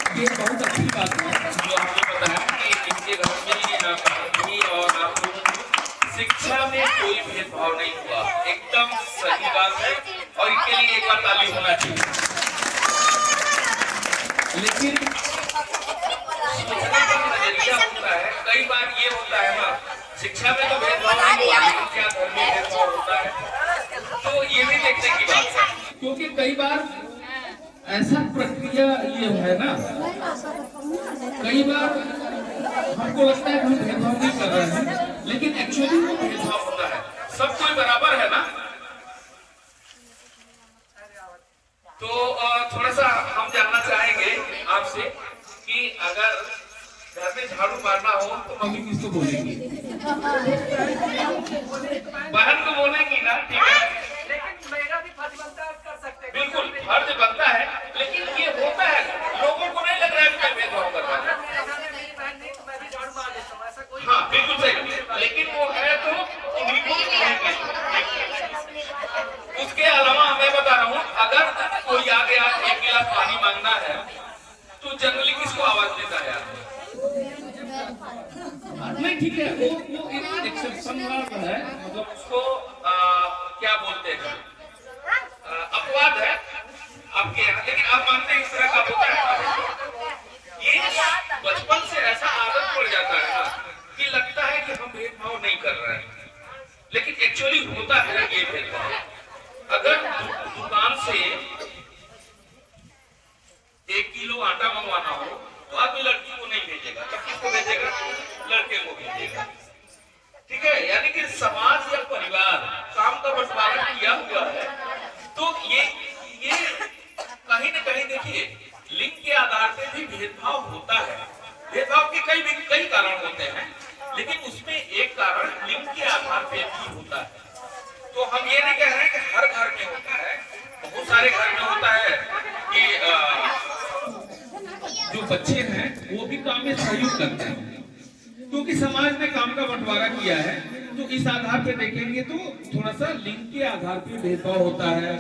ये बहुत अच्छी बात है जो आपने बताया कि इनके घर में पढ़ाई और आप लोगों को शिक्षा में कोई भेदभाव नहीं हुआ। एकदम सही बात है और इनके लिए एक बार ताली होना चाहिए। लेकिन सोचने का नजरिया होता है, कई बार ये होता है ना, शिक्षा में तो भेदभाव नहीं हुआ लेकिन क्या धर्म में भेदभाव होता है, तो ये भी देखने की बात है। क्योंकि कई बार ऐसा प्रक्रिया ये है ना, कई बार हमको लगता है कि हम भेदभाव नहीं कर रहे हैं लेकिन एक्चुअली वो भेदभाव होता है। सब कोई बराबर है ना। तो थोड़ा सा हम जानना चाहेंगे आपसे कि अगर घर में झाड़ू मारना हो तो मम्मी किसको बोलेंगी? बहन को बोलेंगी ना, ठीक है। लेकिन मेरा भी फर्ज बनता है, कर सकते हैं। बिल्कुल फर्ज बनता है, लेकिन ये होता है, लोगों को नहीं लग रहा है कि मैं भेदभाव कर रहा हूँ। मैं भी झाड़ू मार देता हूँ, ऐसा कोई हाँ बिल्कुल सही, लेकिन वो है तो उन्हीं को बोलेंगे। उसके अलावा मैं बता रहा हूँ, अगर कोई आ गया एक गिलास पानी मांगना है तो जनरली किसको आवाज देता है आदमी? नहीं ठीक है, वो एक एक्सेप्शन है, मतलब उसको क्या बोलते हैं, अपवाद है आपके यहाँ, लेकिन आप मानते हैं इस तरह का होता है। ये बचपन से ऐसा आदत पड़ जाता है ना कि लगता है कि हम भेदभाव नहीं कर रहे हैं, लेकिन एक्चुअली होता है ये भेदभाव। अगर दुकान से 1 किलो आटा मंगवाना हो तो आदमी लड़की को नहीं भेजेगा, तो किसको भेजेगा? लड़के को भेजेगा, ठीक है। यानी कि समाज या परिवार काम का बंटवारा किया हुआ है। तो ये कहीं न कहीं देखिए लिंग के आधार पे भी भेदभाव होता है। भेदभाव के कई कारण होते हैं, लेकिन उसमें एक कारण लिंग के आधार पे भी होता है। तो हम ये नहीं कह रहे हैं कि हर घर में होता है, बहुत सारे घर में होता है कि जो बच्चे हैं वो भी काम में सहयोग करते हैं, क्योंकि समाज ने काम का बंटवारा किया है। तो इस आधार पे देखेंगे तो थोड़ा सा लिंग के आधार पे भेदभाव होता है,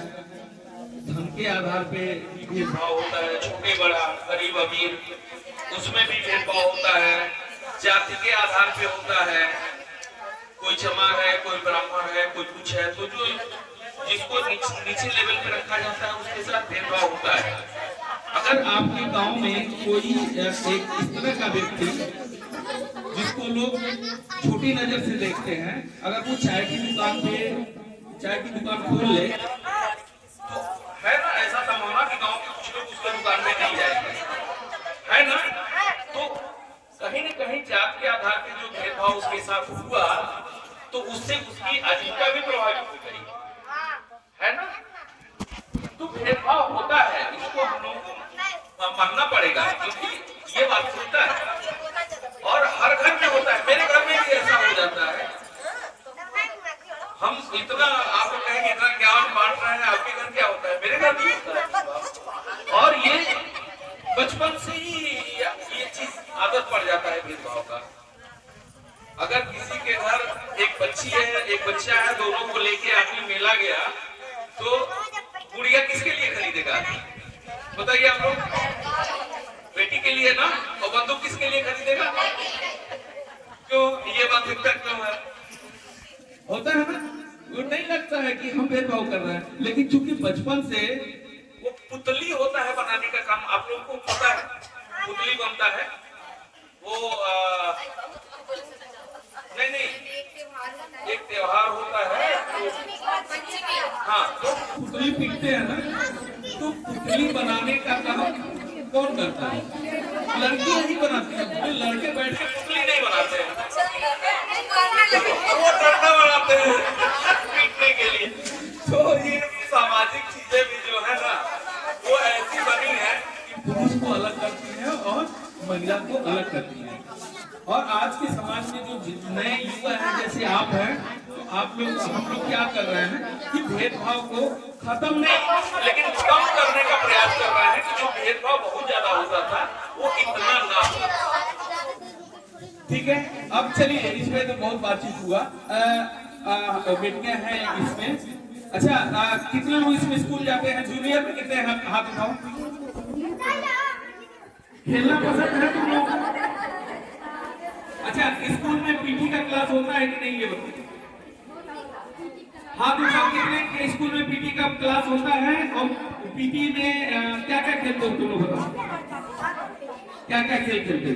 धन के आधार पे भेदभाव होता है, छोटे बड़ा गरीब अमीर उसमें भी भेदभाव होता है, जाति के आधार पे होता है, कोई चमार है, कोई ब्राह्मण है, कोई कुछ है, तो जो जिसको नीचे लेवल पे रखा जाता है उसके साथ भेदभाव होता है। अगर आपके गांव में कोई एक इस तरह का व्यक्ति जिसको लोग छोटी नजर से देखते हैं, अगर वो चाय की दुकान खोल ले तो है ना ऐसा संभावना कि गांव के कुछ लोग उसके दुकान में नहीं जाएंगे, है ना। तो कहीं न कहीं जात के आधार पे जो भेदभाव उसके साथ हुआ तो उससे उसकी आजीविका भी प्रभावित हो गई, है ना। तो भेदभाव होता है, इसको हम लोगों को मानना पड़ेगा, क्योंकि ये बात होता है और हर घर में होता है। मेरे घर में भी ऐसा हो जाता है। हम इतना आप लोग कहेंगे इतना ज्ञान बांट रहे हैं, आपके घर क्या होता है? मेरे घर भी होता है और ये बचपन से ही ये चीज आदत पड़ जाता है भेदभाव का। अगर किसी के घर एक बच्ची है एक बच्चा है, दोनों को लेके आदमी मेला गया तो गुड़िया किसके लिए खरीदेगा? बताइए आप लोग। बेटी के लिए ना, और बंदूक किसके लिए खरीदेगा? क्यों ये बात दिक्कत क्यों है? होता है ना, वो नहीं लगता है कि हम भेदभाव कर रहे हैं, लेकिन चूंकि बचपन से वो पुतली होता है बनाने का काम, आप लोगों को पता है पुतली बनता है वो नहीं एक त्योहार होता है हाँ, तो पुतली पीटते हैं ना, तो पुतली बनाने का काम कौन करता है? लड़कियां ही बनाती हैं, लड़के बैठ के पुतली नहीं बनाते हैं, वो डरना बनाते हैं पीटने के लिए। तो ये सामाजिक चीजें भी जो है ना वो ऐसी बनी है कि पुरुष को अलग करती है और महिला को अलग करती है। और आज के समाज में जो नए युवा हैं जैसे आप हैं, तो आप लोग हम लोग क्या कर रहे हैं कि भेदभाव को खत्म नहीं लेकिन कम करने का प्रयास कर रहे हैं कि जो भेदभाव बहुत ज्यादा होता था वो इतना ना हो। ठीक है, अब चलिए इसमें तो बहुत बातचीत हुआ। बेटियां हैं इसमें, अच्छा कितने लोग इसमें स्कूल जाते हैं? जूनियर में कितने हाथ उठाओ? खेलना पसंद है तुम लोग? अच्छा, स्कूल में पीटी का क्लास होता है कि नहीं ये बताओ? हाँ, तो सब कितने के स्कूल में पीटी का क्लास होता है? और पीटी में क्या क्या खेलते हो तुम लोग बताओ? क्या क्या खेल खेलते हो?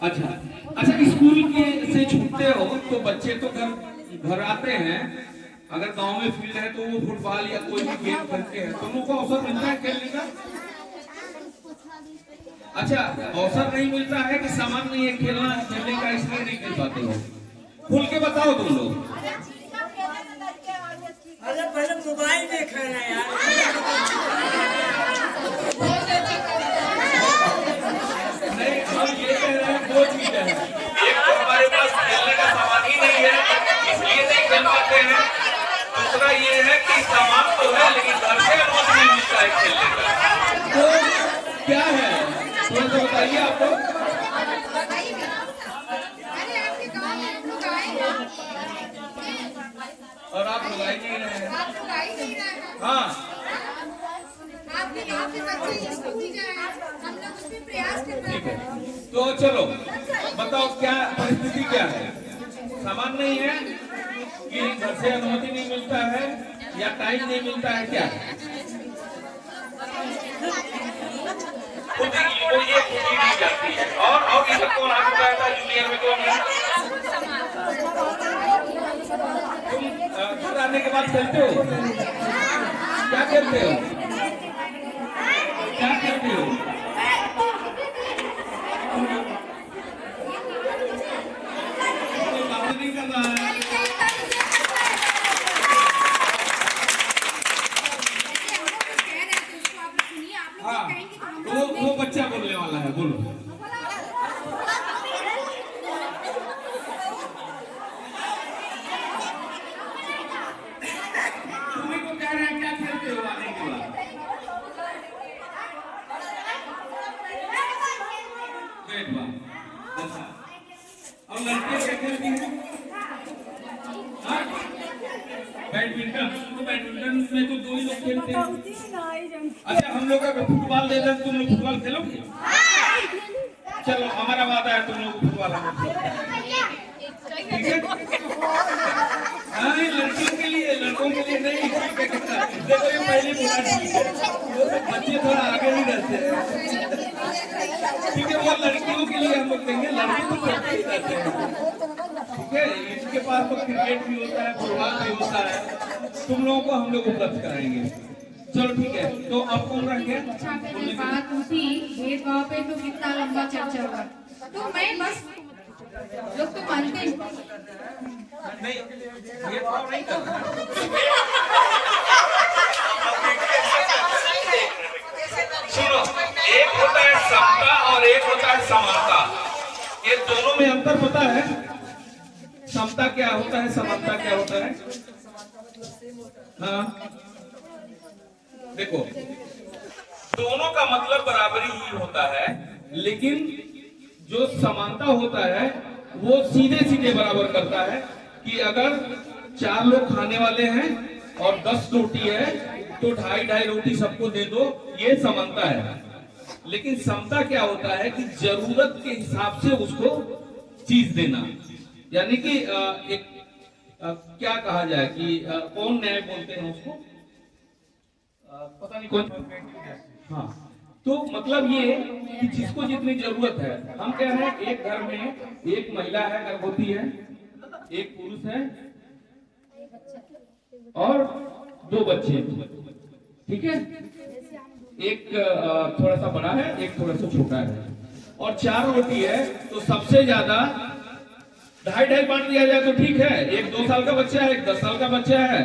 अच्छा अच्छा, स्कूल के से छूटते हो तो बच्चे तो घर आते हैं, अगर गांव में फील्ड है तो वो फुटबॉल या कोई भी गेम खेलते हैं, तुम लोग को अवसर मिलता है खेलने का? अच्छा, अवसर नहीं मिलता है कि सामान नहीं है खेलने का, इसलिए नहीं खेल पाते हो? खुल के बताओ तुम लोग। अरे पहले मोबाइल देख रहे हैं यार। नहीं, हम ये कह रहे हैं दो चीज है। एक तो हमारे पास खेलने का सामान ही नहीं है, इसलिए नहीं खेल पाते हैं। दूसरा ये है कि सामान तो है लेकिन घर से अनुमति नहीं मिलता है खेलने का। तो क्या है, थोड़ा सा बताइए आप लोग। और आप लोग आ ही नहीं रहे हैं। हाँ, ठीक है, तो चलो बताओ क्या परिस्थिति क्या है? सामान नहीं है कि घर से अनुमति नहीं मिलता है या टाइम नहीं मिलता है, क्या है? वो ये खुशी दी जाती है। और इधर कौन आ चुका था जूनियर में? कौन है? तुम घर आने के बाद खेलते हो? क्या खेलते हो? क्या खेलते हो? तो बात नहीं कर रहा है। हाँ, वो बच्चा बोलने वाला है, बोलो। तुम्हें को कह रहे हैं क्या खेलते हो आने के बाद? Bat ball. अच्छा, और लड़के क्या खेलती हैं? हाँ? बैडमिंटन। तो बैडमिंटन में तो दो ही लोग खेलते हैं। अच्छा, हम लोग अगर फुटबॉल दे दें तुम लोग फुटबॉल खेलोगे? चलो, हमारा वादा है तुम लोग फुटबॉल हम ठीक है? हाँ, ये लड़कियों के लिए, लड़कों के लिए नहीं। देखो ये पहले बोला ठीक है, बच्चे थोड़ा आगे ही रहते हैं, ठीक है? वो लड़कियों के लिए हम लोग देंगे, लड़के तो करते ही रहते हैं, ठीक है? इसके पास तो क्रिकेट भी होता है, फुटबॉल भी होता है, तुम लोगों को हम लोग उपलब्ध कराएंगे। चलो ठीक है, तो अब कौन रह गया? बात उठी भेदभाव पे तो कितना लंबा चर्चा होगा, तो मैं बस लोग तो मानते हैं नहीं, ये भाव नहीं करना। सुनो, एक होता है समता और एक होता है समानता। ये दोनों में अंतर पता है? समता क्या होता है, समानता क्या होता है? हाँ, देखो, दोनों का मतलब बराबरी ही होता है, लेकिन जो समानता होता है वो सीधे सीधे बराबर करता है कि अगर 4 लोग खाने वाले हैं और 10 रोटी है तो 2.5 रोटी सबको दे दो, ये समानता है। लेकिन समता क्या होता है कि जरूरत के हिसाब से उसको चीज देना, यानी कि क्या कहा जाए कि कौन न्याय बोलते हैं उसको, पता नहीं कौन। हाँ, तो मतलब ये कि जिसको जितनी जरूरत है, हम कह रहे हैं एक घर में एक महिला है, गर्भवती है, एक पुरुष है और 2 बच्चे, ठीक है? एक थोड़ा सा बड़ा है, एक थोड़ा सा छोटा है, और 4 रोटी है, तो सबसे ज्यादा 2.5 बांट दिया जाए तो ठीक है। एक 2 साल का बच्चा है, एक 10 साल का बच्चा है,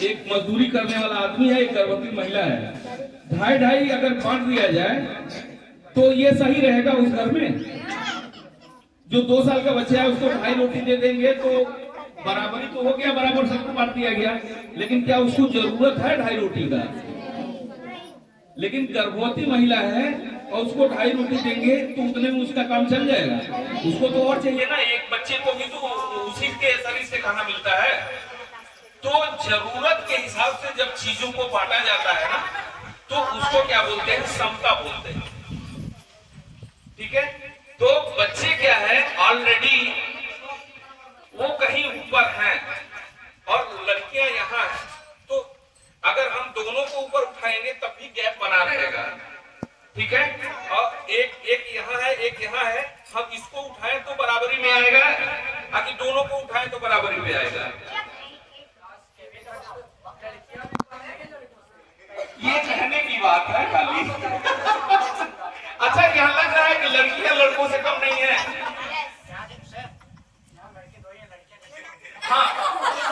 एक मजदूरी करने वाला आदमी है, एक गर्भवती महिला है, 2.5 अगर बांट दिया जाए तो ये सही रहेगा उस घर में। जो 2 साल का बच्चा है उसको 2.5 रोटी दे देंगे तो बराबरी तो हो गया, बराबर सबको बांट दिया गया, लेकिन क्या उसको जरूरत है 2.5 रोटी का? लेकिन गर्भवती महिला है और उसको 2.5 रोटी देंगे तो उतने में उसका काम चल जाएगा, उसको तो और चाहिए ना एक बच्चे को भी तो उसी के शरीर से खाना मिलता है। तो जरूरत के हिसाब से जब चीजों को बांटा जाता है ना, तो उसको क्या बोलते हैं, समता बोलते हैं। ठीक है, तो बच्चे क्या है, ऑलरेडी वो कहीं ऊपर हैं और लड़कियां यहाँ हैं, तो अगर हम दोनों को ऊपर उठाएंगे तब भी गैप बना रहेगा। ठीक है, और एक यहाँ है, एक यहाँ है, हम इसको उठाएं तो बराबरी में आएगा, बाकी दोनों को उठाएं तो बराबरी में आएगा। ये कहने की बात है खाली। अच्छा, यहाँ लग रहा है कि लड़कियां लड़कों से कम नहीं है। हाँ,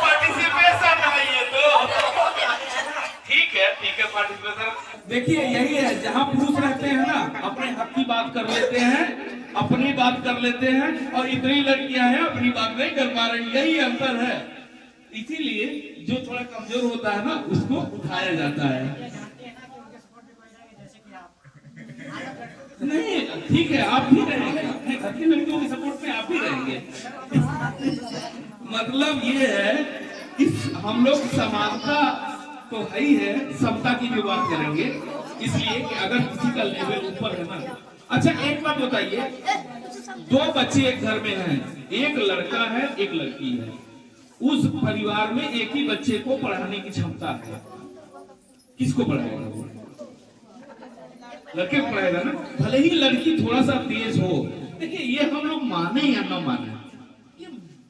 पार्टिसिपेशन है ये तो। ठीक है पार्टिसिपेशन। देखिए यही है, जहाँ पुरुष रहते हैं ना, अपने हक की बात कर लेते हैं, अपनी बात कर लेते हैं, और इतनी लड़कियां हैं अपनी बात नहीं कर पा रही, यही अंतर है। इसीलिए जो थोड़ा कमजोर होता है ना, उसको उठाया जाता है। नहीं ठीक है, आप भी रहेंगे, अपने घर की लड़कियों के सपोर्ट में आप भी रहेंगे। मतलब ये है कि हम लोग समानता तो है ही है, समता की भी बात करेंगे, इसलिए कि अगर किसी का लेवल ऊपर है ना। अच्छा एक बात बताइए, दो बच्चे एक घर में हैं, एक लड़का है एक लड़की है, उस परिवार में एक ही बच्चे को पढ़ाने की क्षमता है, किसको पढ़ाएगा? लड़के को पढ़ाएगा ना, भले ही लड़की थोड़ा सा तेज हो। देखिए ये हम लोग माने या न माने, ये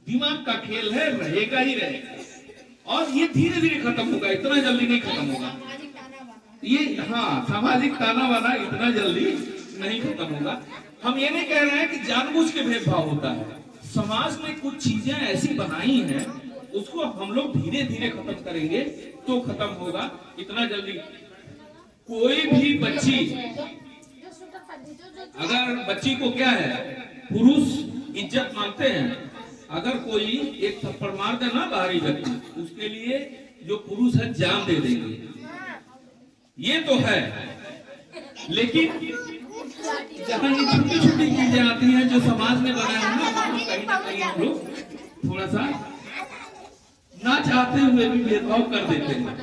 दिमाग का खेल है, रहेगा ही रहेगा, और ये धीरे धीरे खत्म होगा, इतना जल्दी नहीं खत्म होगा ये। हाँ, सामाजिक ताना बाना इतना जल्दी नहीं खत्म होगा। हम ये नहीं कह रहे हैं कि जानबूझ के भेदभाव होता है, समाज में कुछ चीजें ऐसी बनाई हैं, उसको हम लोग धीरे धीरे खत्म करेंगे तो खत्म होगा, इतना जल्दी। कोई भी बच्ची, अगर बच्ची को क्या है, पुरुष इज्जत मांगते हैं, अगर कोई एक थप्पड़ मार दे ना बाहरी व्यक्ति, उसके लिए जो पुरुष है जान दे देंगे, ये तो है। लेकिन जहाँ ये छोटी छोटी चीजें आती हैं जो समाज में बनाए हैं ना कहीं हम लोग थोड़ा सा ना चाहते हुए भी भेदभाव कर देते हैं।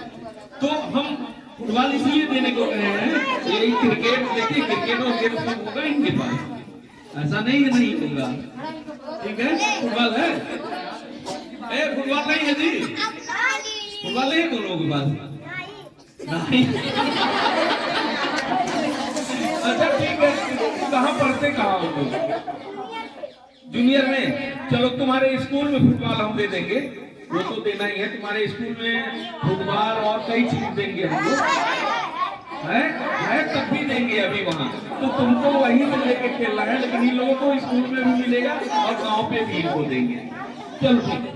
तो हम फुटबॉल इसलिए देने को कहे हैं, ये क्रिकेट देखिए, क्रिकेट और गेम सब होगा इनके पास, ऐसा नहीं है नहीं होगा। ठीक है, फुटबॉल है, फुटबॉल नहीं है जी, फुटबॉल नहीं है दोनों के पास नहीं। अच्छा ठीक है, कहाँ पढ़ते कहाँ हो लोग? जूनियर में, चलो तुम्हारे स्कूल में फुटबॉल हम दे देंगे, वो तो देना ही है, तुम्हारे स्कूल में फुटबॉल और कई चीज देंगे हम लोग, है तब भी देंगे अभी वहाँ, तो तुमको वहीं से लेके खेलना है, लेकिन इन लोगों को स्कूल में भी मिलेगा और गांव पे भी इनको देंगे। चलो ठीक है।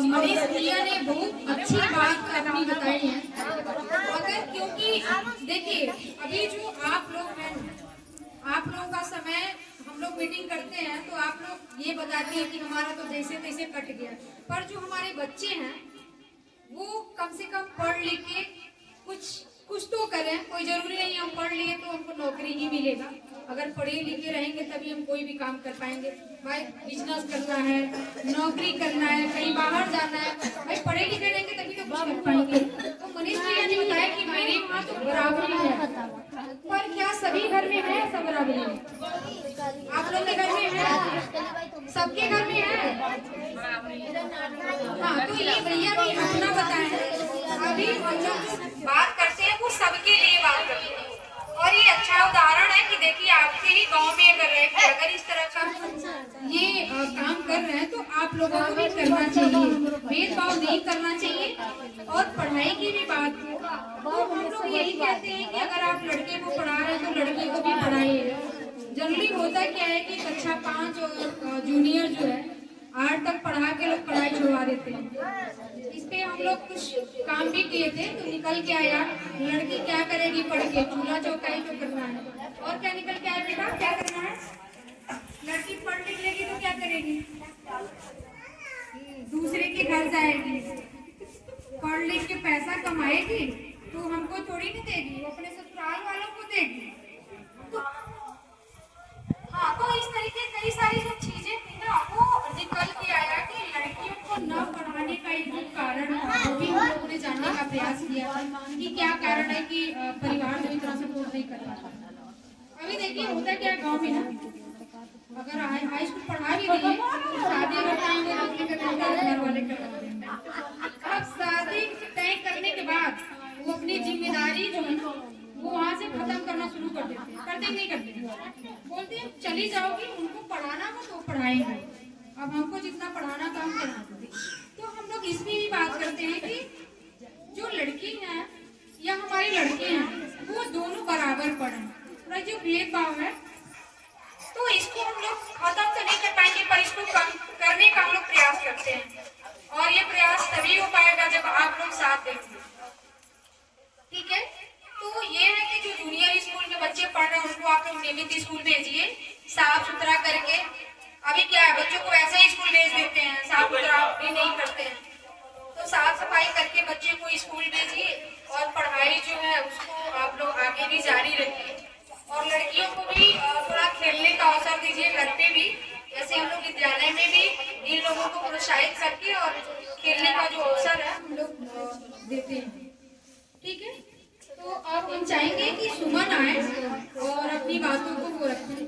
मनीष भैया ने बहुत अच्छी बात अपनी बताई है। अगर क्योंकि देखिए अभी जो आप लोग हैं, आप लोगों का समय हम लोग मीटिंग करते हैं तो आप लोग ये बताते हैं कि हमारा तो जैसे तैसे कट गया, पर जो हमारे बच्चे हैं वो कम से कम पढ़ लिख के कुछ तो करें। कोई जरूरी नहीं हम पढ़ लिए तो हमको नौकरी ही मिलेगा, अगर पढ़े लिखे रहेंगे तभी हम कोई भी काम कर पाएंगे। भाई बिजनेस करना है, नौकरी करना है, कहीं बाहर जाना है, भाई पढ़े लिखे रहेंगे तभी तो कुछ कर पाएंगे। तो मनीष भैया ने बताया कि मेरे वहाँ तो बराबरी है, पर क्या सभी घर में है सब बराबरी है? आप लोग के घर में है, सबके घर में है? हाँ, तो ये भैया भी अपना बताए, अभी हम लोग बात करते हैं वो सबके लिए बात करते हैं, और ये अच्छा उदाहरण है कि देखिए आपके ही गांव में अगर रह के अगर इस तरह का ये काम कर रहे हैं तो आप लोगों को भी करना चाहिए, भेदभाव नहीं करना चाहिए। और पढ़ाई की भी बात तो हम लोग यही कहते हैं कि अगर आप लड़के को पढ़ा रहे हैं तो लड़की को भी पढ़ाइए। जनरली होता क्या है कि कक्षा 5 और जूनियर जो है 8 तक पढ़ा के लोग पढ़ाई छुड़वा देते हैं। इस पे हम लोग कुछ काम भी किए थे तो निकल के आया लड़की क्या करेगी पढ़ के, चूल्हा चौकाई तो करना है। और क्या निकल के आया बेटा, क्या करना है? लड़की पढ़ लिख लेगी तो क्या करेगी? दूसरे के घर जाएगी, पढ़ लिख के पैसा कमाएगी तो हमको थोड़ी नहीं देगी, वो अपने ससुराल वालों को देगी। तो हाँ, तो इस तरीके कई सारी जो चीजें थी ना वो निकल के आया प्रयास किया कि क्या कारण है कि परिवार जो इतना सपोर्ट नहीं कर पाता। अभी देखिए होता क्या है गाँव में ना, अगर हाई स्कूल पढ़ा भी रही है तो शादी अगर टाइम में नौकरी करने का घर वाले करवा देंगे। अब शादी तय करने के बाद वो अपनी जिम्मेदारी जो है ना वो वहाँ से खत्म करना शुरू कर देते हैं। करते नहीं करते, बोलते हैं चली जाओगी, उनको पढ़ाना हो तो पढ़ाएंगे, अब हमको जितना पढ़ाना काम करना। तो हम लोग इसमें भी बात करते हैं कि जो लड़की हैं या हमारे लड़के हैं वो दोनों बराबर पढ़ें। और जो भेदभाव है तो इसको हम लोग खत्म तो नहीं कर पाएंगे, पर इसको कम करने का हम लोग प्रयास करते हैं। और ये प्रयास तभी हो पाएगा जब आप लोग साथ देंगे, ठीक है। तो ये है कि जो जूनियर स्कूल के बच्चे पढ़ रहे हैं उनको आप लोग नियमित स्कूल भेजिए, साफ सुथरा करके। अभी क्या है, बच्चों को ऐसे ही स्कूल भेज देते हैं, साफ सुथरा भी नहीं करते हैं। तो साफ सफाई करके बच्चे को स्कूल भेजिए और पढ़ाई जो है उसको आप लोग आगे भी जारी रखिए। और लड़कियों को भी थोड़ा खेलने का अवसर दीजिए घर पे भी, जैसे हम लोग विद्यालय में भी इन लोगों को प्रोत्साहित करके और खेलने का जो अवसर है हम लोग देते हैं, ठीक है। तो अब हम चाहेंगे कि सुमन आए और अपनी बातों को वो रखें।